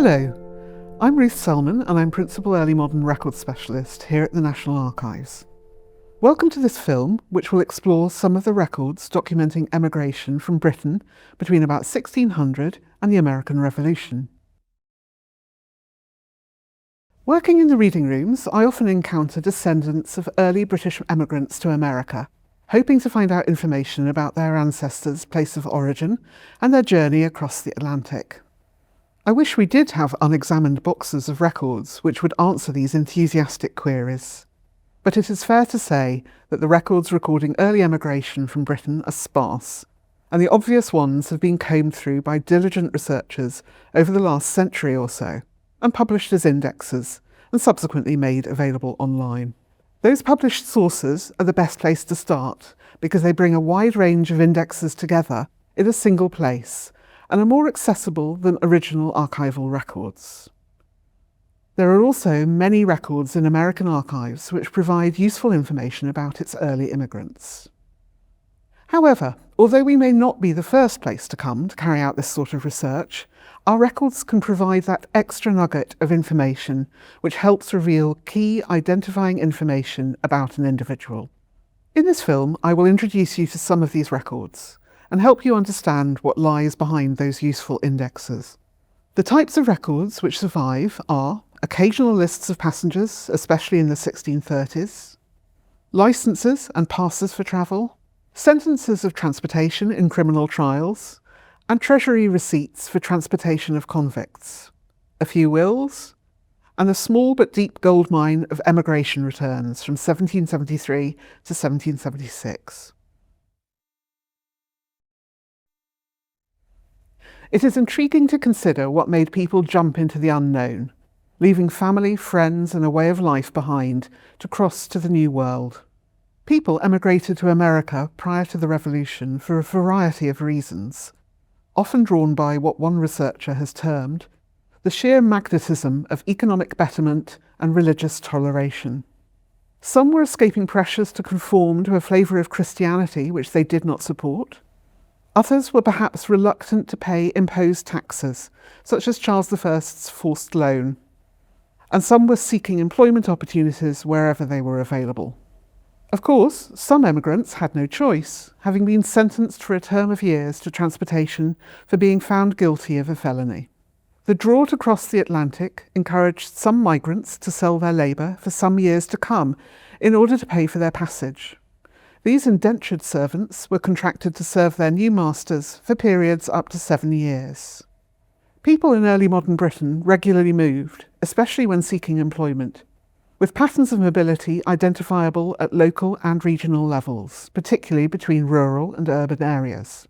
Hello, I'm Ruth Selman and I'm Principal Early Modern Record Specialist here at the National Archives. Welcome to this film, which will explore some of the records documenting emigration from Britain between about 1600 and the American Revolution. Working in the reading rooms, I often encounter descendants of early British emigrants to America, hoping to find out information about their ancestors' place of origin and their journey across the Atlantic. I wish we did have unexamined boxes of records which would answer these enthusiastic queries. But it is fair to say that the records recording early emigration from Britain are sparse, and the obvious ones have been combed through by diligent researchers over the last century or so, and published as indexes, and subsequently made available online. Those published sources are the best place to start, because they bring a wide range of indexes together in a single place, and are more accessible than original archival records. There are also many records in American archives which provide useful information about its early immigrants. However, although we may not be the first place to come to carry out this sort of research, our records can provide that extra nugget of information which helps reveal key identifying information about an individual. In this film, I will introduce you to some of these records and help you understand what lies behind those useful indexes. The types of records which survive are occasional lists of passengers, especially in the 1630s, licenses and passes for travel, sentences of transportation in criminal trials, and treasury receipts for transportation of convicts, a few wills, and a small but deep gold mine of emigration returns from 1773 to 1776. It is intriguing to consider what made people jump into the unknown, leaving family, friends, and a way of life behind to cross to the New World. People emigrated to America prior to the Revolution for a variety of reasons, often drawn by what one researcher has termed the sheer magnetism of economic betterment and religious toleration. Some were escaping pressures to conform to a flavour of Christianity which they did not support. Others were perhaps reluctant to pay imposed taxes, such as Charles I's forced loan, and some were seeking employment opportunities wherever they were available. Of course, some emigrants had no choice, having been sentenced for a term of years to transportation for being found guilty of a felony. The draw to cross the Atlantic encouraged some migrants to sell their labour for some years to come in order to pay for their passage. These indentured servants were contracted to serve their new masters for periods up to 7 years. People in early modern Britain regularly moved, especially when seeking employment, with patterns of mobility identifiable at local and regional levels, particularly between rural and urban areas.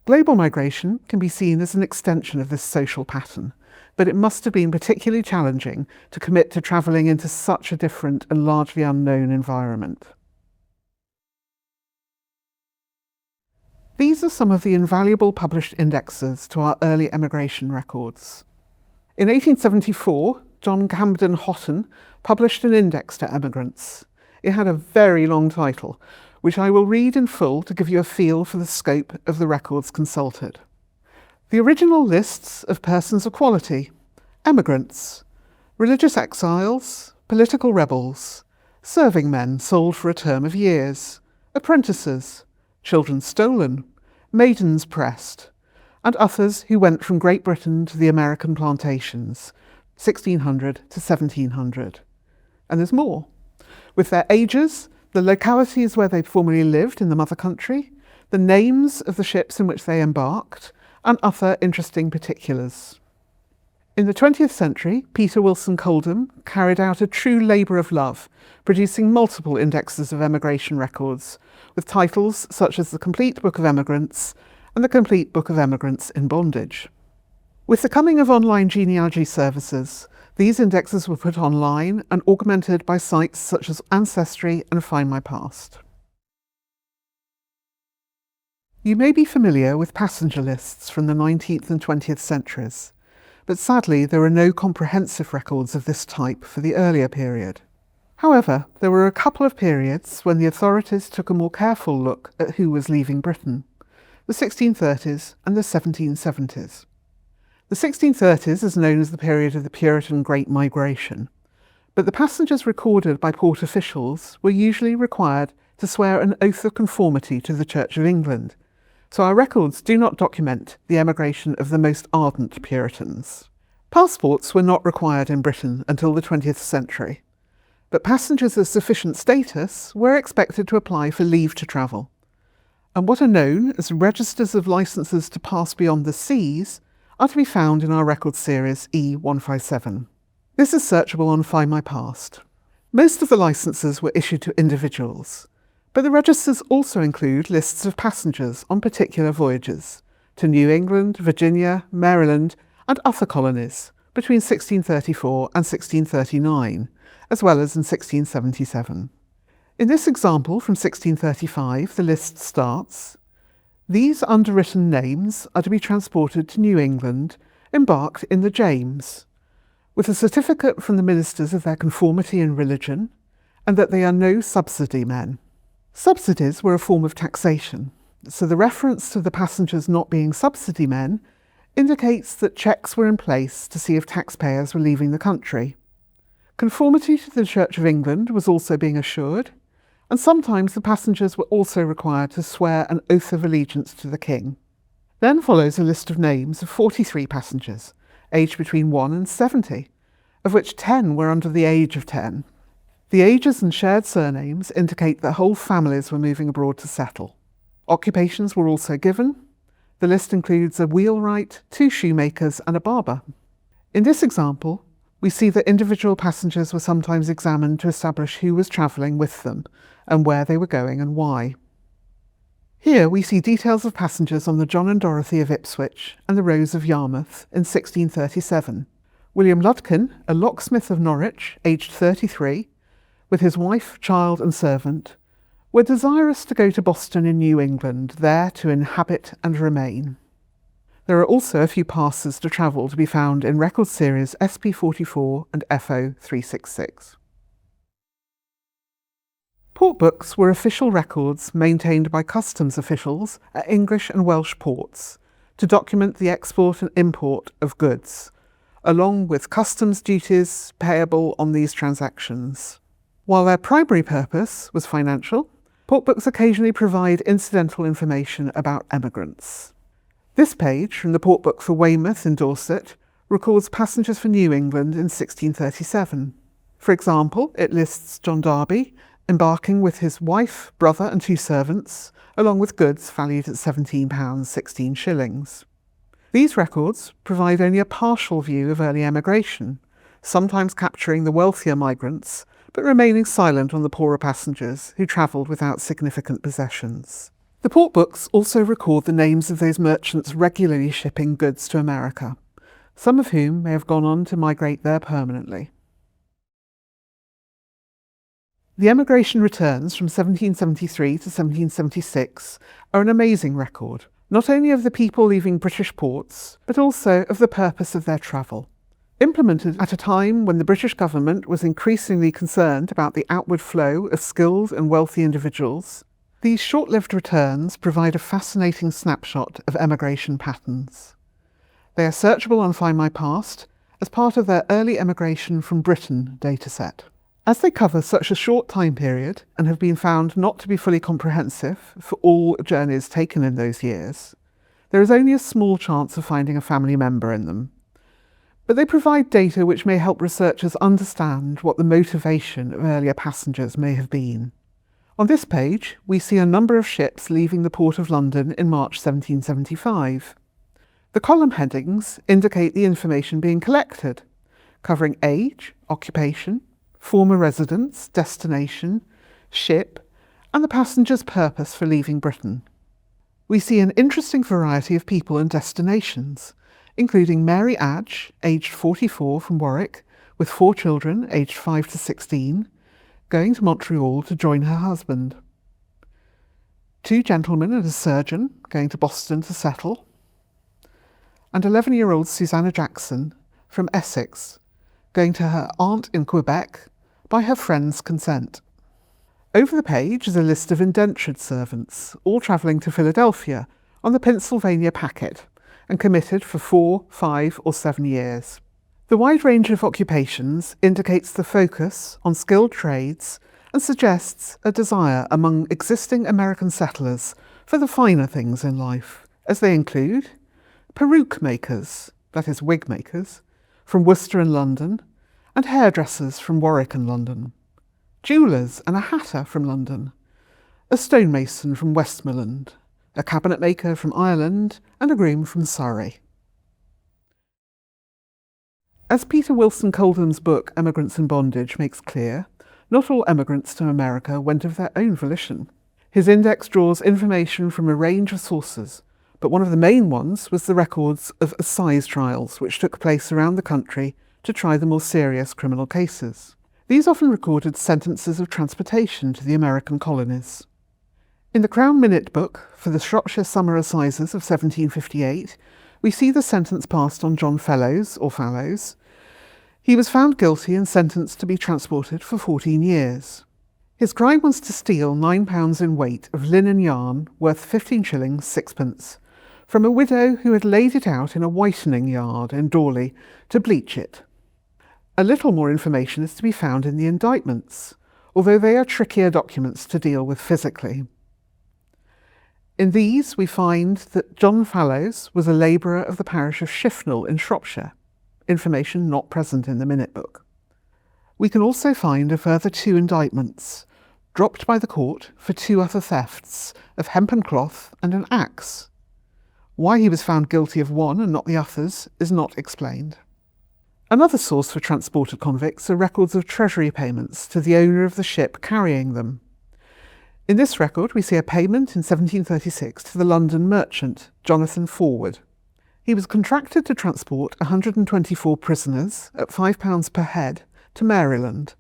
Global migration can be seen as an extension of this social pattern, but it must have been particularly challenging to commit to travelling into such a different and largely unknown environment. These are some of the invaluable published indexes to our early emigration records. In 1874, John Camden Hotten published an index to emigrants. It had a very long title, which I will read in full to give you a feel for the scope of the records consulted. The original lists of persons of quality: emigrants, religious exiles, political rebels, serving men sold for a term of years, apprentices, children stolen, maidens pressed, and others who went from Great Britain to the American plantations, 1600 to 1700. And there's more, with their ages, the localities where they formerly lived in the mother country, the names of the ships in which they embarked, and other interesting particulars. In the 20th century, Peter Wilson Coldham carried out a true labour of love, producing multiple indexes of emigration records, with titles such as the Complete Book of Emigrants and the Complete Book of Emigrants in Bondage. With the coming of online genealogy services, these indexes were put online and augmented by sites such as Ancestry and Find My Past. You may be familiar with passenger lists from the 19th and 20th centuries, but sadly there are no comprehensive records of this type for the earlier period. However, there were a couple of periods when the authorities took a more careful look at who was leaving Britain: the 1630s and the 1770s. The 1630s is known as the period of the Puritan Great Migration, but the passengers recorded by port officials were usually required to swear an oath of conformity to the Church of England, so our records do not document the emigration of the most ardent Puritans. Passports were not required in Britain until the 20th century, but passengers of sufficient status were expected to apply for leave to travel, and what are known as registers of licences to pass beyond the seas are to be found in our record series E157. This is searchable on Find My Past. Most of the licences were issued to individuals, but the registers also include lists of passengers on particular voyages to New England, Virginia, Maryland, and other colonies between 1634 and 1639, as well as in 1677. In this example from 1635, the list starts, "These underwritten names are to be transported to New England, embarked in the James, with a certificate from the ministers of their conformity in religion, and that they are no subsidy men." Subsidies were a form of taxation, so the reference to the passengers not being subsidy men indicates that checks were in place to see if taxpayers were leaving the country. Conformity to the Church of England was also being assured, and sometimes the passengers were also required to swear an oath of allegiance to the king. Then follows a list of names of 43 passengers, aged between 1 and 70, of which 10 were under the age of 10. The ages and shared surnames indicate that whole families were moving abroad to settle. Occupations were also given. The list includes a wheelwright, 2 shoemakers, and a barber. In this example, we see that individual passengers were sometimes examined to establish who was travelling with them and where they were going and why. Here we see details of passengers on the John and Dorothy of Ipswich and the Rose of Yarmouth in 1637. William Ludkin, a locksmith of Norwich, aged 33, with his wife, child and servant, were desirous to go to Boston in New England, there to inhabit and remain. There are also a few passes to travel to be found in record series SP44 and FO366. Port books were official records maintained by customs officials at English and Welsh ports to document the export and import of goods, along with customs duties payable on these transactions. While their primary purpose was financial, port books occasionally provide incidental information about emigrants. This page from the port book for Weymouth in Dorset records passengers for New England in 1637. For example, it lists John Darby embarking with his wife, brother and 2 servants, along with goods valued at £17 16. These records provide only a partial view of early emigration, sometimes capturing the wealthier migrants, but remaining silent on the poorer passengers who travelled without significant possessions. The port books also record the names of those merchants regularly shipping goods to America, some of whom may have gone on to migrate there permanently. The emigration returns from 1773 to 1776 are an amazing record, not only of the people leaving British ports, but also of the purpose of their travel. Implemented at a time when the British government was increasingly concerned about the outward flow of skilled and wealthy individuals, these short-lived returns provide a fascinating snapshot of emigration patterns. They are searchable on Find My Past as part of their Early Emigration from Britain dataset. As they cover such a short time period and have been found not to be fully comprehensive for all journeys taken in those years, there is only a small chance of finding a family member in them. But they provide data which may help researchers understand what the motivation of earlier passengers may have been. On this page, we see a number of ships leaving the Port of London in March 1775. The column headings indicate the information being collected, covering age, occupation, former residence, destination, ship, and the passenger's purpose for leaving Britain. We see an interesting variety of people and destinations, including Mary Adge, aged 44 from Warwick, with 4 children aged 5 to 16, going to Montreal to join her husband. 2 gentlemen and a surgeon going to Boston to settle, and 11-year-old Susanna Jackson from Essex, going to her aunt in Quebec by her friend's consent. Over the page is a list of indentured servants, all travelling to Philadelphia on the Pennsylvania packet, and committed for 4, 5 or 7 years. The wide range of occupations indicates the focus on skilled trades and suggests a desire among existing American settlers for the finer things in life, as they include peruke makers, that is wig makers, from Worcester and London, and hairdressers from Warwick and London, jewellers and a hatter from London, a stonemason from Westmoreland, a cabinet maker from Ireland, and a groom from Surrey. As Peter Wilson Coldham's book Emigrants in Bondage makes clear, not all emigrants to America went of their own volition. His index draws information from a range of sources, but one of the main ones was the records of assize trials which took place around the country to try the more serious criminal cases. These often recorded sentences of transportation to the American colonies. In the Crown Minute Book for the Shropshire Summer Assizes of 1758, we see the sentence passed on John Fellows, or Fallows. He was found guilty and sentenced to be transported for 14 years. His crime was to steal 9 pounds in weight of linen yarn worth 15 shillings 6pence from a widow who had laid it out in a whitening yard in Dawley to bleach it. A little more information is to be found in the indictments, although they are trickier documents to deal with physically. In these we find that John Fallows was a labourer of the parish of Shifnal in Shropshire, information not present in the Minute Book. We can also find a further 2 indictments, dropped by the court for 2 other thefts of hempen cloth and an axe. Why he was found guilty of one and not the others is not explained. Another source for transported convicts are records of treasury payments to the owner of the ship carrying them. In this record we see a payment in 1736 to the London merchant, Jonathan Forward. He was contracted to transport 124 prisoners at £5 per head to Maryland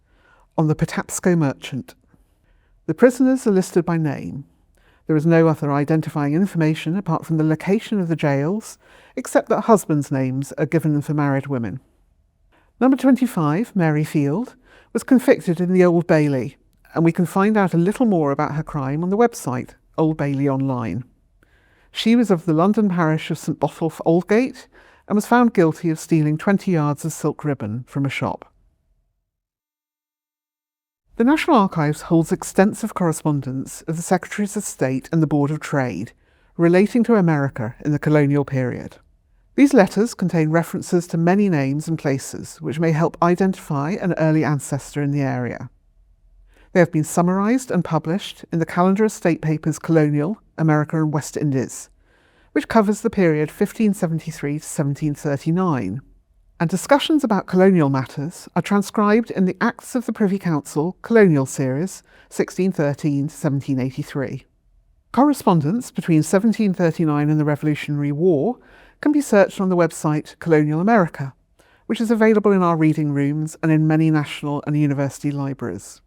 on the Patapsco Merchant. The prisoners are listed by name. There is no other identifying information apart from the location of the jails, except that husbands' names are given for married women. Number 25, Mary Field, was convicted in the Old Bailey, and we can find out a little more about her crime on the website, Old Bailey Online. She was of the London parish of St Botolph Aldgate and was found guilty of stealing 20 yards of silk ribbon from a shop. The National Archives holds extensive correspondence of the Secretaries of State and the Board of Trade relating to America in the colonial period. These letters contain references to many names and places which may help identify an early ancestor in the area. They have been summarised and published in the Calendar of State Papers Colonial, America and West Indies, which covers the period 1573 to 1739, and discussions about colonial matters are transcribed in the Acts of the Privy Council Colonial Series 1613 to 1783. Correspondence between 1739 and the Revolutionary War can be searched on the website Colonial America, which is available in our reading rooms and in many national and university libraries.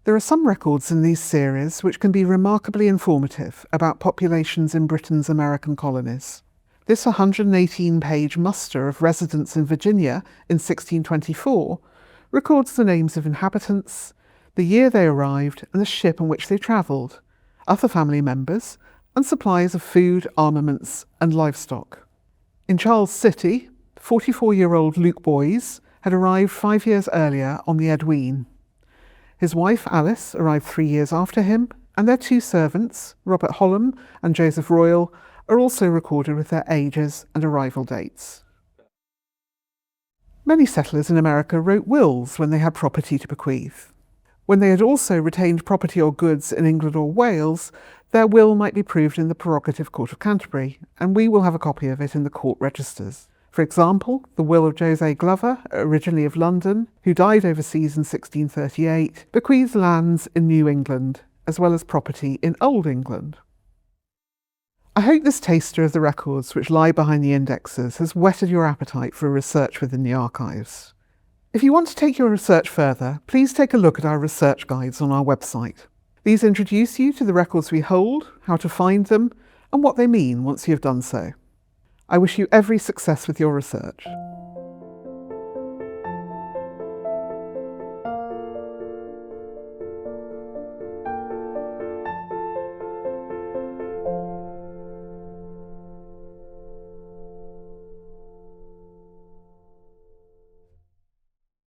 There are some records in these series which can be remarkably informative about populations in Britain's American colonies. This 118-page muster of residents in Virginia in 1624 records the names of inhabitants, the year they arrived and the ship on which they travelled, other family members, and supplies of food, armaments and livestock. In Charles City, 44-year-old Luke Boys had arrived 5 years earlier on the Edwene. His wife Alice arrived 3 years after him, and their 2 servants, Robert Hollam and Joseph Royal, are also recorded with their ages and arrival dates. Many settlers in America wrote wills when they had property to bequeath. When they had also retained property or goods in England or Wales, their will might be proved in the Prerogative Court of Canterbury, and we will have a copy of it in the court registers. For example, the will of Jose Glover, originally of London, who died overseas in 1638, bequeaths lands in New England, as well as property in Old England. I hope this taster of the records which lie behind the indexes has whetted your appetite for research within the archives. If you want to take your research further, please take a look at our research guides on our website. These introduce you to the records we hold, how to find them, and what they mean once you have done so. I wish you every success with your research.